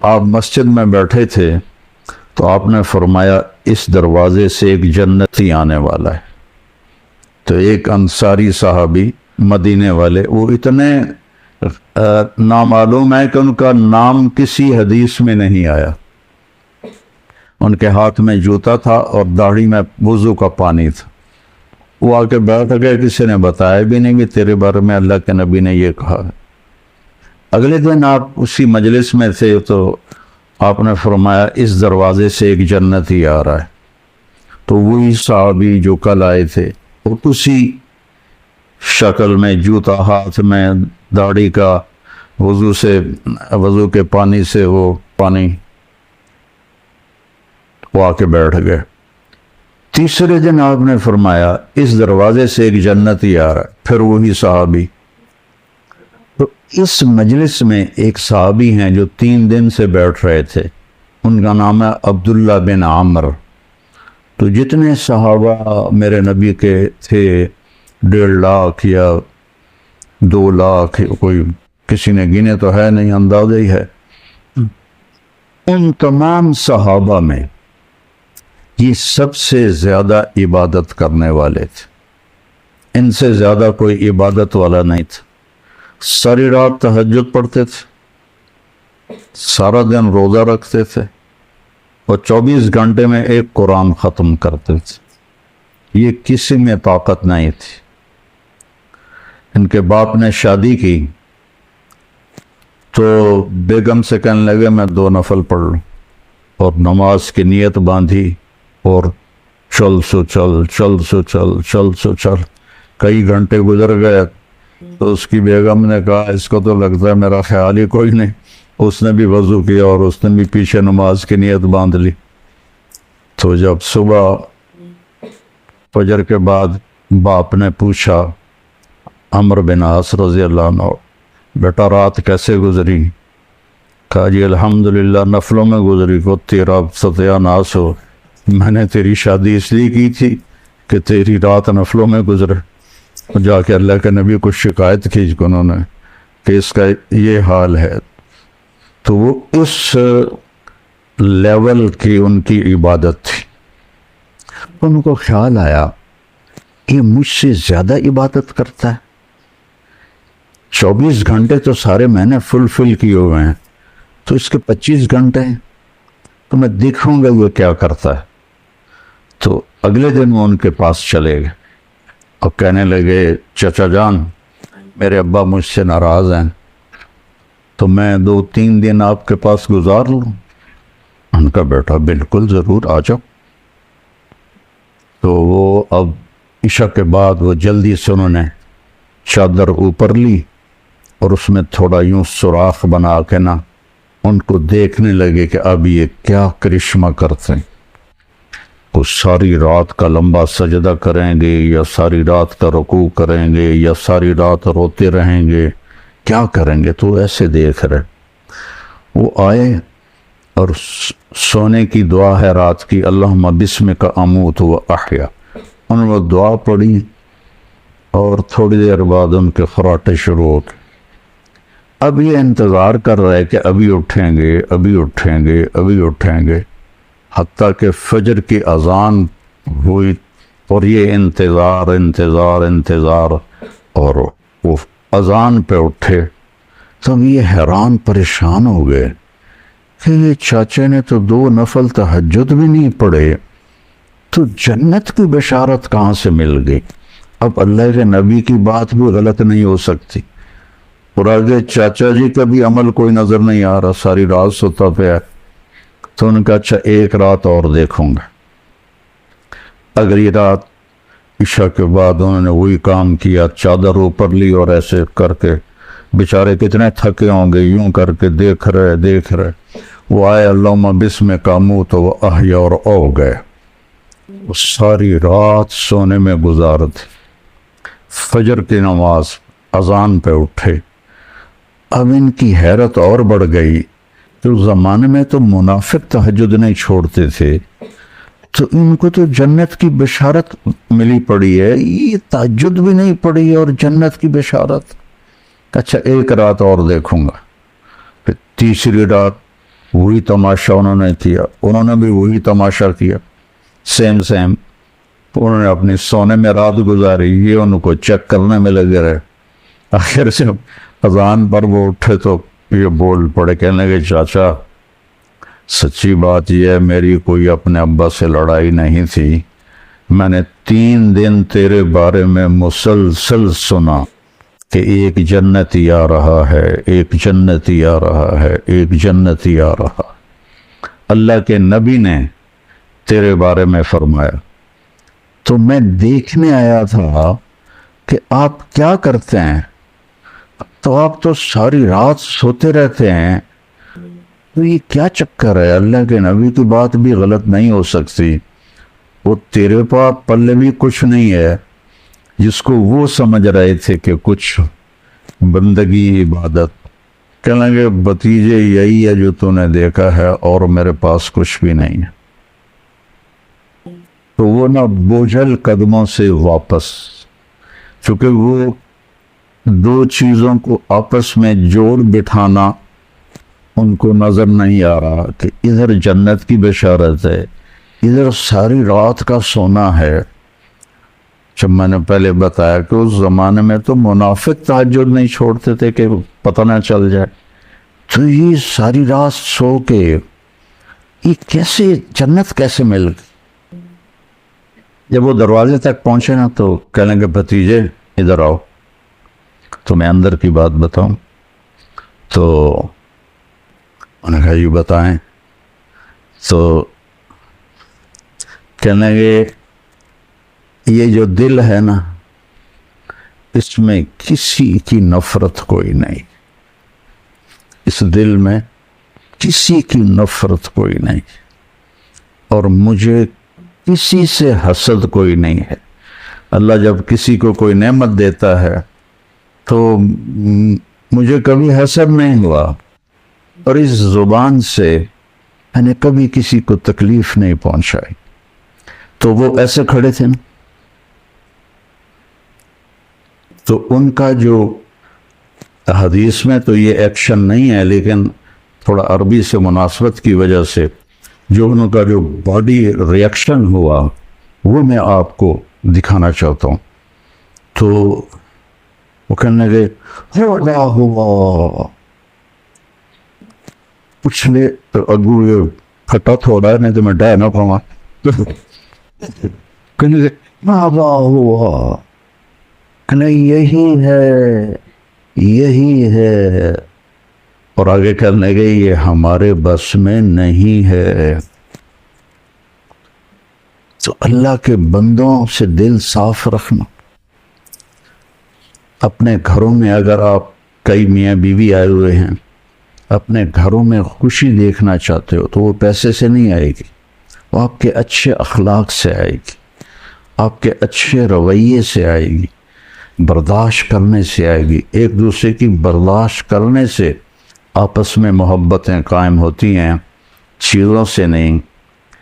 آپ مسجد میں بیٹھے تھے تو آپ نے فرمایا اس دروازے سے ایک جنتی آنے والا ہے. تو ایک انصاری صحابی مدینے والے، وہ اتنے نامعلوم ہے کہ ان کا نام کسی حدیث میں نہیں آیا. ان کے ہاتھ میں جوتا تھا اور داڑھی میں وضو کا پانی تھا. وہ آ کے بیٹھ گئے، کسی نے بتایا بھی نہیں کہ تیرے بارے میں اللہ کے نبی نے یہ کہا. اگلے دن آپ اسی مجلس میں تھے تو آپ نے فرمایا اس دروازے سے ایک جنتی آ رہا ہے. تو وہی صحابی جو کل آئے تھے وہ اسی شکل میں، جوتا ہاتھ میں، داڑھی کا وضو کے پانی سے وہ آ کے بیٹھ گئے. تیسرے دن آپ نے فرمایا اس دروازے سے ایک جنتی آ رہا ہے، پھر وہی صحابی. تو اس مجلس میں ایک صحابی ہیں جو 3 دن سے بیٹھ رہے تھے، ان کا نام ہے عبداللہ بن عامر. تو جتنے صحابہ میرے نبی کے تھے 1.5 لاکھ یا 2 لاکھ، کوئی کسی نے گنے تو ہے نہیں، اندازہ ہی ہے. ان تمام صحابہ میں یہ سب سے زیادہ عبادت کرنے والے تھے. ان سے زیادہ کوئی عبادت والا نہیں تھا. ساری رات تہجد پڑھتے تھے، سارا دن روزہ رکھتے تھے، اور 24 گھنٹے میں ایک قرآن ختم کرتے تھے. یہ کسی میں طاقت نہیں تھی. ان کے باپ نے شادی کی تو بیگم سے کہنے لگے میں 2 نفل پڑھ لوں، اور نماز کی نیت باندھی اور چل سو چل کئی گھنٹے گزر گئے. تو اس کی بیگم نے کہا اس کو تو لگتا ہے میرا خیال ہی کوئی نہیں. اس نے بھی وضو کیا اور اس نے بھی پیچھے نماز کی نیت باندھ لی. تو جب صبح فجر کے بعد باپ نے پوچھا عمرو بن عاص رضی اللہ عنہ، بیٹا رات کیسے گزری؟ کہا جی الحمدللہ نفلوں میں گزری. کو تیرا ستیہ ناس ہو، میں نے تیری شادی اس لیے کی تھی کہ تیری رات نفلوں میں گزرے. جا کے اللہ کے نبی کو شکایت کی انہوں نے کہ اس کا یہ حال ہے. تو وہ اس لیول کی ان کی عبادت تھی. ان کو خیال آیا یہ مجھ سے زیادہ عبادت کرتا ہے. 24 گھنٹے تو سارے میں نے فل کیے ہوئے ہیں، تو اس کے 25 گھنٹے ہیں، تو میں دیکھوں گا وہ کیا کرتا ہے. تو اگلے دن وہ ان کے پاس چلے گئے اور کہنے لگے چچا جان میرے ابا مجھ سے ناراض ہیں، تو میں 2-3 دن آپ کے پاس گزار لوں؟ ان کا بیٹا بالکل ضرور آ جاؤ. تو وہ اب عشاء کے بعد وہ جلدی سے انہوں نے چادر اوپر لی اور اس میں تھوڑا یوں سوراخ بنا کے نا ان کو دیکھنے لگے کہ اب یہ کیا کرشمہ کرتے ہیں. وہ ساری رات کا لمبا سجدہ کریں گے یا ساری رات کا رکوع کریں گے یا ساری رات روتے رہیں گے، کیا کریں گے؟ تو ایسے دیکھ رہے. وہ آئے اور سونے کی دعا ہے رات کی، اللہم بسمک اموت و احیا. انہوں نے دعا پڑھی اور تھوڑی دیر بعد ان کے خراٹے شروع ہو گئے. اب یہ انتظار کر رہے کہ ابھی اٹھیں گے، حتیٰ کہ فجر کی اذان ہوئی اور یہ انتظار اور وہ اذان پہ اٹھے. تب یہ حیران پریشان ہو گئے کہ یہ چاچے نے تو 2 نفل تہجد بھی نہیں پڑھے، تو جنت کی بشارت کہاں سے مل گئی؟ اب اللہ کے نبی کی بات بھی غلط نہیں ہو سکتی. اور آگے چاچا جی کا بھی عمل کوئی نظر نہیں آ رہا، ساری رات سوتا پہ ہے. تو ان کا اچھا ایک رات اور دیکھوں گا. اگلی رات عشاء کے بعد انہوں نے وہی کام کیا، چادر اوپر لی اور ایسے کر کے بیچارے کتنے تھکے ہوں گے، یوں کر کے دیکھ رہے. وہ آئے اللہم بسمک اموت و احیا اور او گئے. وہ ساری رات سونے میں گزار دی. فجر کی نماز اذان پہ اٹھے. اب ان کی حیرت اور بڑھ گئی کہ اس زمانے میں تو منافق تہجد نہیں چھوڑتے تھے، تو ان کو تو جنت کی بشارت ملی پڑی ہے، یہ تہجد بھی نہیں پڑی اور جنت کی بشارت. اچھا ایک رات اور دیکھوں گا. پھر تیسری رات وہی تماشا انہوں نے کیا، انہوں نے بھی وہی تماشا کیا، سیم انہوں نے اپنی سونے میں رات گزاری، یہ ان کو چیک کرنے میں لگے رہے۔ آخر سے اذان پر وہ اٹھے تو یہ بول پڑے، کہنے کہ چاچا سچی بات یہ ہے، میری کوئی اپنے ابا سے لڑائی نہیں تھی، میں نے 3 دن تیرے بارے میں مسلسل سنا کہ ایک جنتی آ رہا ہے، ایک جنتی آ رہا ہے، ایک جنتی آ رہا۔ اللہ کے نبی نے تیرے بارے میں فرمایا، تو میں دیکھنے آیا تھا کہ آپ کیا کرتے ہیں، تو آپ تو ساری رات سوتے رہتے ہیں، تو یہ کیا چکر ہے؟ اللہ کے نبی کی بات بھی غلط نہیں ہو سکتی، وہ تیرے پاس پلے بھی کچھ نہیں ہے، جس کو وہ سمجھ رہے تھے کہ کچھ بندگی عبادت۔ کہنے لگے بھتیجے یہی ہے جو تو نے دیکھا ہے، اور میرے پاس کچھ بھی نہیں ہے۔ تو وہ نہ بوجھل قدموں سے واپس، چونکہ وہ 2 چیزوں کو آپس میں جوڑ بٹھانا ان کو نظر نہیں آ رہا کہ ادھر جنت کی بشارت ہے، ادھر ساری رات کا سونا ہے۔ جب میں نے پہلے بتایا کہ اس زمانے میں تو منافق تہجد نہیں چھوڑتے تھے کہ پتہ نہ چل جائے، تو یہ ساری رات سو کے یہ کیسے جنت کیسے مل گئی؟ جب وہ دروازے تک پہنچے نا تو کہنے لگے بھتیجے ادھر آؤ، تو میں اندر کی بات بتاؤں۔ تو انہوں نے کہا یہ بتائیں۔ تو کہنے لگے یہ جو دل ہے نا، اس میں کسی کی نفرت کوئی نہیں، اس دل میں کسی کی نفرت کوئی نہیں، اور مجھے کسی سے حسد کوئی نہیں ہے۔ اللہ جب کسی کو کوئی نعمت دیتا ہے تو مجھے کبھی حسد نہیں ہوا، اور اس زبان سے میں نے کبھی کسی کو تکلیف نہیں پہنچائی۔ تو وہ ایسے کھڑے تھے نا، تو ان کا جو حدیث میں تو یہ ایکشن نہیں ہے، لیکن تھوڑا عربی سے مناسبت کی وجہ سے جو ان کا جو باڈی ریئیکشن ہوا وہ میں آپ کو دکھانا چاہتا ہوں۔ تو وہ کہنے لگے ہوا پچھلے اگو یہ پھٹا تھوڑا ہے، نہیں تو میں ڈہ نہ پاؤں گا۔ کہنے لگے ہوا، کہنے یہی ہے، یہی ہے، اور آگے کہنے لگے یہ ہمارے بس میں نہیں ہے۔ تو اللہ کے بندوں سے دل صاف رکھنا۔ اپنے گھروں میں اگر آپ کئی میاں بیوی آئے ہوئے ہیں، اپنے گھروں میں خوشی دیکھنا چاہتے ہو تو وہ پیسے سے نہیں آئے گی، وہ آپ کے اچھے اخلاق سے آئے گی، آپ کے اچھے رویے سے آئے گی، برداشت کرنے سے آئے گی۔ ایک دوسرے کی برداشت کرنے سے آپس میں محبتیں قائم ہوتی ہیں، چیزوں سے نہیں۔